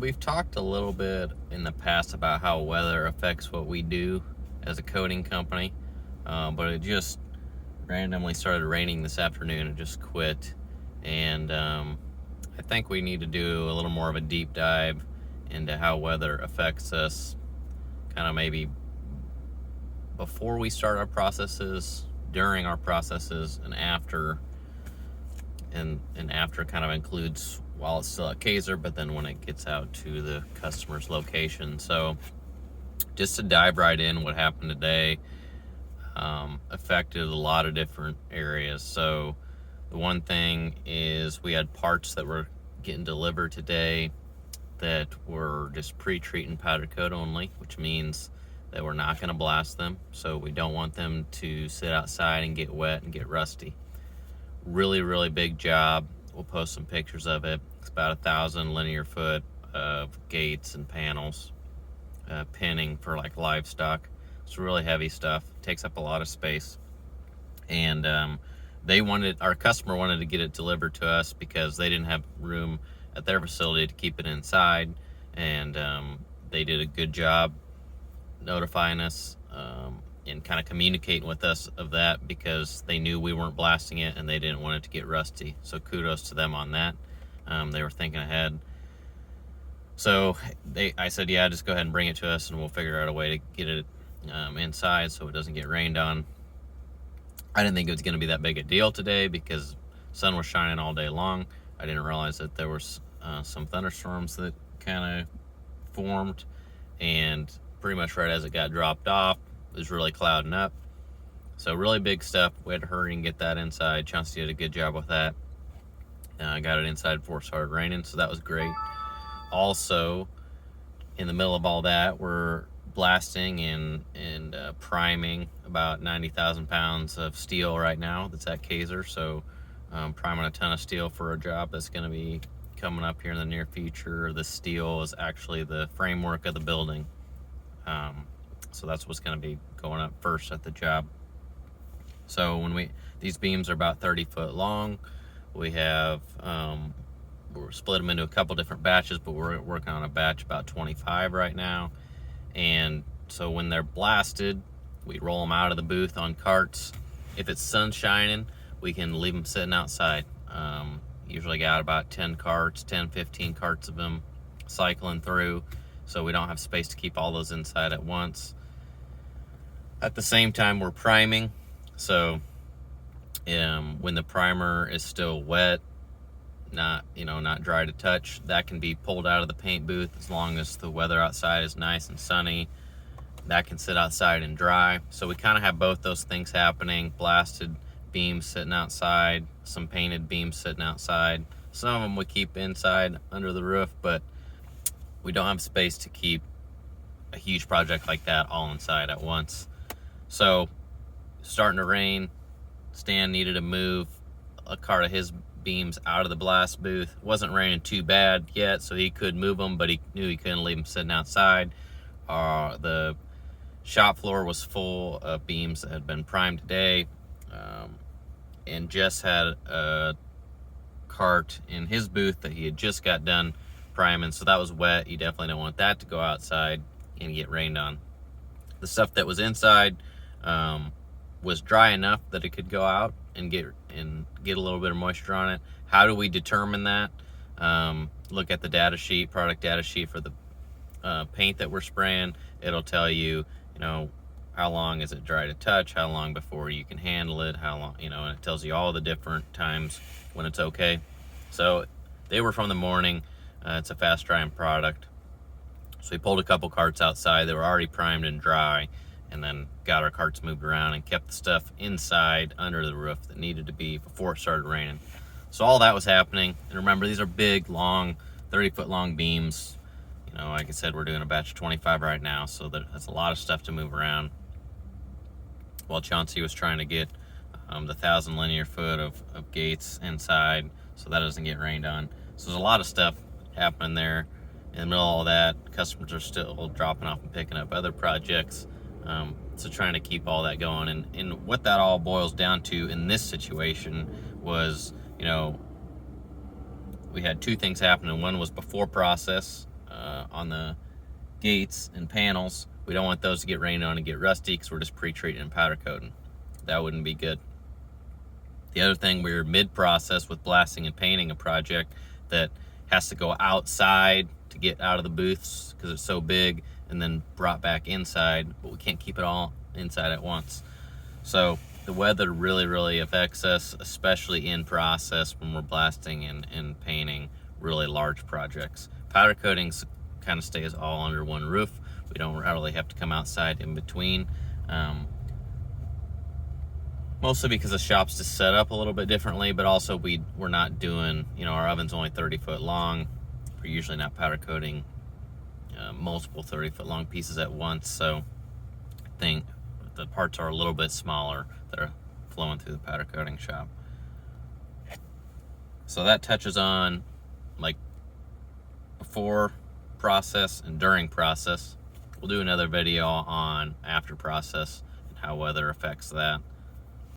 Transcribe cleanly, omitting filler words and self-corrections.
we've talked a little bit in the past about how weather affects what we do as a coating company, but it just randomly started raining this afternoon and just quit. And I think we need to do a little more of a deep dive into how weather affects us, kind of maybe before we start our processes, during our processes, and after. And after kind of includes while it's still at Kaiser, but then when it gets out to the customer's location. So just to dive right in, what happened today affected a lot of different areas. So the one thing is we had parts that were getting delivered today that were just pre-treat and powder coat only, which means that we're not going to blast them. So we don't want them to sit outside and get wet and get rusty. Really big job. We'll post some pictures of it. It's about 1,000 linear foot of gates and panels, pinning for like livestock. It's really heavy stuff. It takes up a lot of space. And our customer wanted to get it delivered to us because they didn't have room at their facility to keep it inside. And they did a good job notifying us and kind of communicating with us of that, because they knew we weren't blasting it and they didn't want it to get rusty. So kudos to them on that. They were thinking ahead. So I said, yeah, just go ahead and bring it to us and we'll figure out a way to get it inside so it doesn't get rained on. I didn't think it was going to be that big a deal today because the sun was shining all day long. I didn't realize that there was some thunderstorms that kind of formed, and pretty much right as it got dropped off, it was really clouding up. So really big stuff. We had to hurry and get that inside. Chauncey did a good job with that. I got it inside before it started raining, so that was great. Also, in the middle of all that, we're blasting and priming about 90,000 pounds of steel right now that's at Kaiser. So priming a ton of steel for a job that's going to be coming up here in the near future. The steel is actually the framework of the building. So that's what's going to be going up first at the job. So these beams are about 30 foot long. We have, we're split them into a couple different batches, but we're working on a batch about 25 right now. And so when they're blasted, we roll them out of the booth on carts. If it's sun shining, we can leave them sitting outside. Usually got about 10, 15 carts of them cycling through, so we don't have space to keep all those inside at once. At the same time, we're priming. So when the primer is still wet, not dry to touch, that can be pulled out of the paint booth as long as the weather outside is nice and sunny. That can sit outside and dry. So we kind of have both those things happening. Blasted beams sitting outside, some painted beams sitting outside. Some of them we keep inside under the roof, but we don't have space to keep a huge project like that all inside at once. So starting to rain. Stan needed to move a cart of his beams out of the blast booth. It wasn't raining too bad yet, so he could move them, but he knew he couldn't leave them sitting outside. The shop floor was full of beams that had been primed today, and Jess had a cart in his booth that he had just got done priming, so that was wet. You definitely don't want that to go outside and get rained on. The stuff that was inside was dry enough that it could go out and get a little bit of moisture on it. How do we determine that? Look at the data sheet, product data sheet for the paint that we're spraying. It'll tell you, how long is it dry to touch, how long before you can handle it, how long, and it tells you all the different times when it's okay. So they were from the morning. It's a fast drying product. So we pulled a couple carts outside. They were already primed and dry, and then got our carts moved around and kept the stuff inside under the roof that needed to be before it started raining. So all that was happening. And remember, these are big, long, 30-foot long beams. Like I said, we're doing a batch of 25 right now, so that's a lot of stuff to move around. While Chauncey was trying to get the 1,000 linear foot of gates inside so that doesn't get rained on. So there's a lot of stuff happening there. In the middle of all that, customers are still dropping off and picking up other projects. So trying to keep all that going. And what that all boils down to in this situation was, we had two things happening. One was before process. on the gates and panels. We don't want those to get rained on and get rusty because we're just pre-treating and powder coating. That wouldn't be good. The other thing, we're mid-process with blasting and painting a project that has to go outside to get out of the booths because it's so big, and then brought back inside, but we can't keep it all inside at once. So the weather really affects us, especially in process when we're blasting and painting really large projects. Powder coatings kind of stays all under one roof. We don't really have to come outside in between. Mostly because the shop's just set up a little bit differently, but also we're not doing, our oven's only 30 foot long. We're usually not powder coating multiple 30 foot long pieces at once, so I think the parts are a little bit smaller that are flowing through the powder coating shop. So that touches on like before process and during process. We'll do another video on after process and how weather affects that.